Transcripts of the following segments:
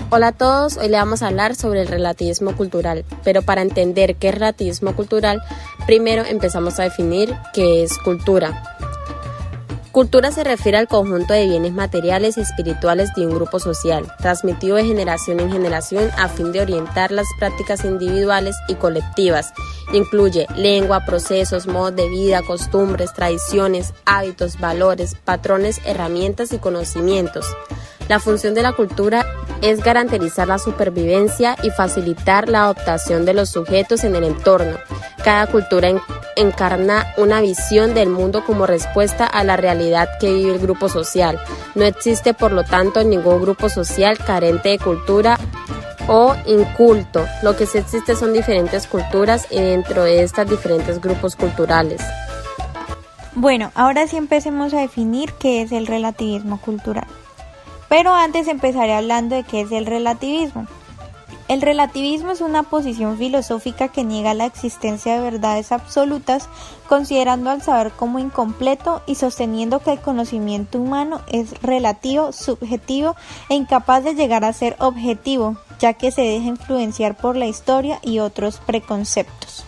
Hola a todos, hoy le vamos a hablar sobre el relativismo cultural, pero para entender qué es relativismo cultural, primero empezamos a definir qué es cultura. Cultura se refiere al conjunto de bienes materiales y espirituales de un grupo social, transmitido de generación en generación a fin de orientar las prácticas individuales y colectivas. Incluye lengua, procesos, modos de vida, costumbres, tradiciones, hábitos, valores, patrones, herramientas y conocimientos. La función de la cultura es garantizar la supervivencia y facilitar la adaptación de los sujetos en el entorno. Cada cultura encarna una visión del mundo como respuesta a la realidad que vive el grupo social. No existe, por lo tanto, ningún grupo social carente de cultura o inculto. Lo que sí existe son diferentes culturas y dentro de estas diferentes grupos culturales. Bueno, ahora sí empecemos a definir qué es el relativismo cultural. Pero antes empezaré hablando de qué es el relativismo. El relativismo es una posición filosófica que niega la existencia de verdades absolutas, considerando al saber como incompleto y sosteniendo que el conocimiento humano es relativo, subjetivo e incapaz de llegar a ser objetivo, ya que se deja influenciar por la historia y otros preconceptos.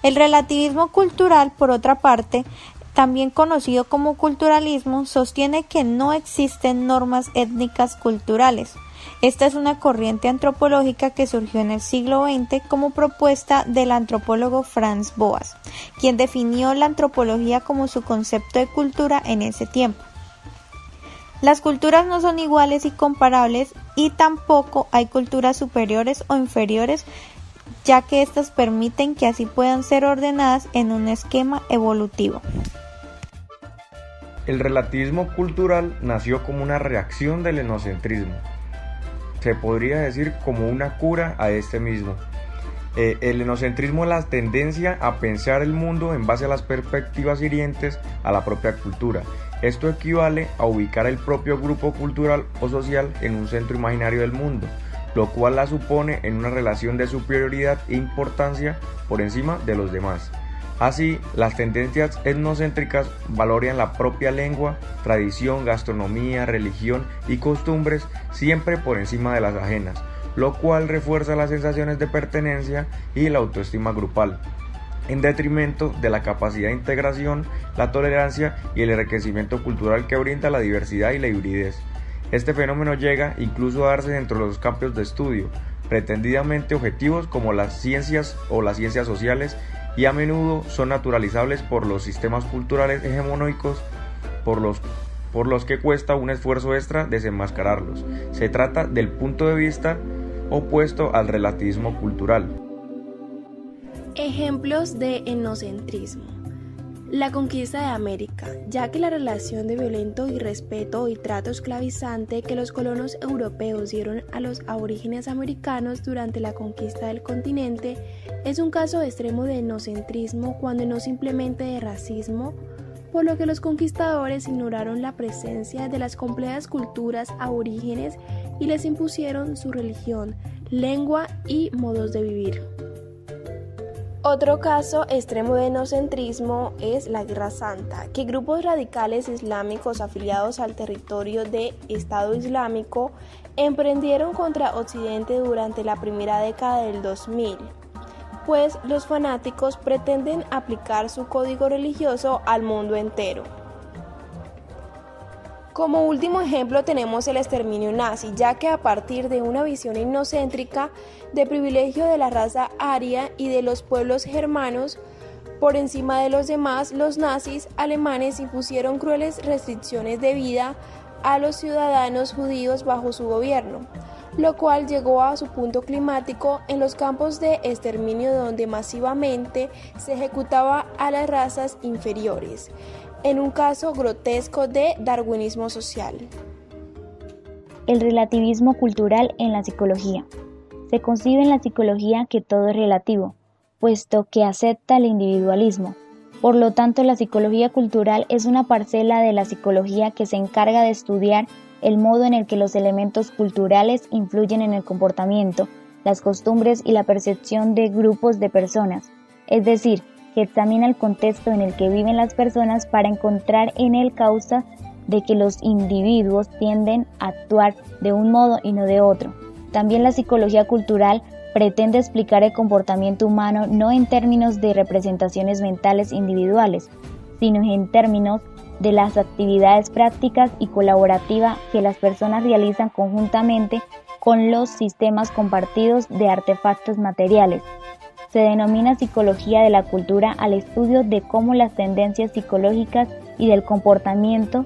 El relativismo cultural, por otra parte, también conocido como culturalismo, sostiene que no existen normas étnicas culturales. Esta es una corriente antropológica que surgió en el siglo XX como propuesta del antropólogo Franz Boas, quien definió la antropología como su concepto de cultura en ese tiempo. Las culturas no son iguales y comparables y tampoco hay culturas superiores o inferiores, ya que éstas permiten que así puedan ser ordenadas en un esquema evolutivo. El relativismo cultural nació como una reacción del etnocentrismo. Se podría decir como una cura a este mismo. El etnocentrismo es la tendencia a pensar el mundo en base a las perspectivas hirientes a la propia cultura. Esto equivale a ubicar el propio grupo cultural o social en un centro imaginario del mundo, lo cual la supone en una relación de superioridad e importancia por encima de los demás. Así, las tendencias etnocéntricas valoran la propia lengua, tradición, gastronomía, religión y costumbres siempre por encima de las ajenas, lo cual refuerza las sensaciones de pertenencia y la autoestima grupal, en detrimento de la capacidad de integración, la tolerancia y el enriquecimiento cultural que brinda la diversidad y la hibridez. Este fenómeno llega incluso a darse dentro de los campos de estudio, pretendidamente objetivos como las ciencias o las ciencias sociales, y a menudo son naturalizables por los sistemas culturales hegemónicos por los que cuesta un esfuerzo extra desenmascararlos. Se trata del punto de vista opuesto al relativismo cultural. Ejemplos de etnocentrismo. La conquista de América, ya que la relación de violento irrespeto y trato esclavizante que los colonos europeos dieron a los aborígenes americanos durante la conquista del continente es un caso extremo de etnocentrismo cuando no simplemente de racismo, por lo que los conquistadores ignoraron la presencia de las complejas culturas aborígenes y les impusieron su religión, lengua y modos de vivir. Otro caso extremo de etnocentrismo es la Guerra Santa, que grupos radicales islámicos afiliados al territorio de Estado Islámico emprendieron contra Occidente durante la primera década del 2000, pues los fanáticos pretenden aplicar su código religioso al mundo entero. Como último ejemplo tenemos el exterminio nazi, ya que a partir de una visión etnocéntrica de privilegio de la raza aria y de los pueblos germanos por encima de los demás, los nazis alemanes impusieron crueles restricciones de vida a los ciudadanos judíos bajo su gobierno, lo cual llegó a su punto climático en los campos de exterminio donde masivamente se ejecutaba a las razas inferiores, en un caso grotesco de darwinismo social. El relativismo cultural en la psicología. Se concibe en la psicología que todo es relativo, puesto que acepta el individualismo. Por lo tanto, la psicología cultural es una parcela de la psicología que se encarga de estudiar el modo en el que los elementos culturales influyen en el comportamiento, las costumbres y la percepción de grupos de personas, es decir, que examina el contexto en el que viven las personas para encontrar en él causa de que los individuos tienden a actuar de un modo y no de otro. También la psicología cultural pretende explicar el comportamiento humano no en términos de representaciones mentales individuales, sino en términos de las actividades prácticas y colaborativas que las personas realizan conjuntamente con los sistemas compartidos de artefactos materiales. Se denomina psicología de la cultura al estudio de cómo las tendencias psicológicas y del comportamiento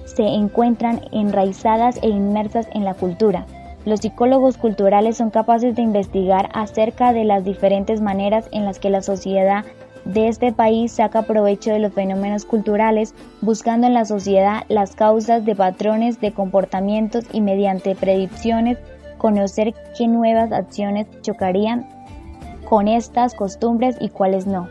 se encuentran enraizadas e inmersas en la cultura. Los psicólogos culturales son capaces de investigar acerca de las diferentes maneras en las que la sociedad de este país saca provecho de los fenómenos culturales, buscando en la sociedad las causas de patrones de comportamientos y mediante predicciones conocer qué nuevas acciones chocarían con estas costumbres y cuáles no.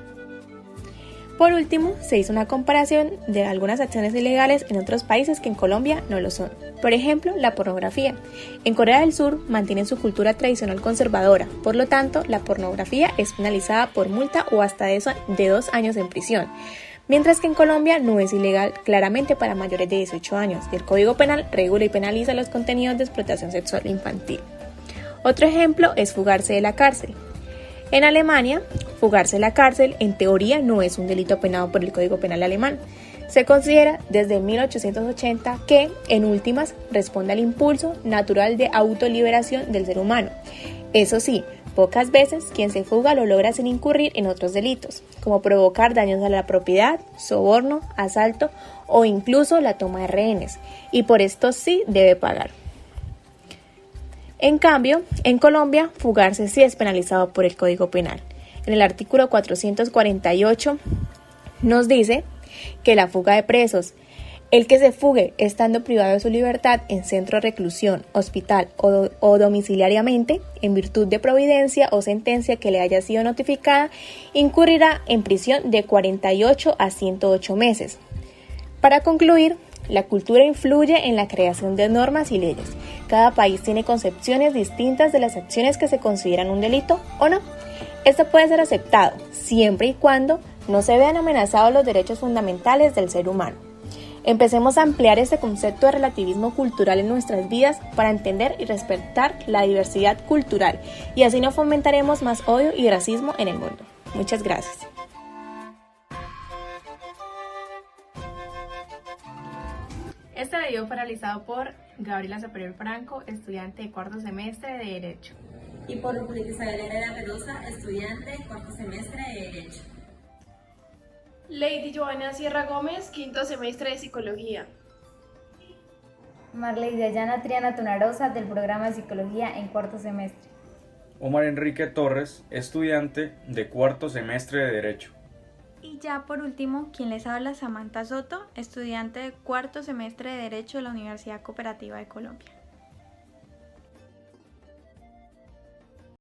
Por último, se hizo una comparación de algunas acciones ilegales en otros países que en Colombia no lo son. Por ejemplo, la pornografía. En Corea del Sur mantienen su cultura tradicional conservadora, por lo tanto, la pornografía es penalizada por multa o hasta de 2 años en prisión. Mientras que en Colombia no es ilegal claramente para mayores de 18 años y el Código Penal regula y penaliza los contenidos de explotación sexual infantil. Otro ejemplo es fugarse de la cárcel. En Alemania, fugarse de la cárcel en teoría no es un delito penado por el Código Penal alemán. Se considera desde 1880 que, en últimas, responde al impulso natural de autoliberación del ser humano. Eso sí, pocas veces quien se fuga lo logra sin incurrir en otros delitos, como provocar daños a la propiedad, soborno, asalto o incluso la toma de rehenes, y por esto sí debe pagar. En cambio, en Colombia, fugarse sí es penalizado por el Código Penal. En el artículo 448 nos dice que la fuga de presos, el que se fugue estando privado de su libertad en centro de reclusión, hospital o domiciliariamente, en virtud de providencia o sentencia que le haya sido notificada, incurrirá en prisión de 48 a 108 meses. Para concluir, la cultura influye en la creación de normas y leyes. Cada país tiene concepciones distintas de las acciones que se consideran un delito o no. Esto puede ser aceptado siempre y cuando no se vean amenazados los derechos fundamentales del ser humano. Empecemos a ampliar este concepto de relativismo cultural en nuestras vidas para entender y respetar la diversidad cultural y así no fomentaremos más odio y racismo en el mundo. Muchas gracias. Este video fue realizado por Gabriela Superior Franco, estudiante de cuarto semestre de Derecho. Y por Isabel Herrera Perosa, estudiante de cuarto semestre de Derecho. Lady Joana Sierra Gómez, quinto semestre de Psicología. Marley Dayana Triana Tunarosa, del programa de Psicología en cuarto semestre. Omar Enrique Torres, estudiante de cuarto semestre de Derecho. Y ya por último, quien les habla, Samantha Soto, estudiante de cuarto semestre de Derecho de la Universidad Cooperativa de Colombia.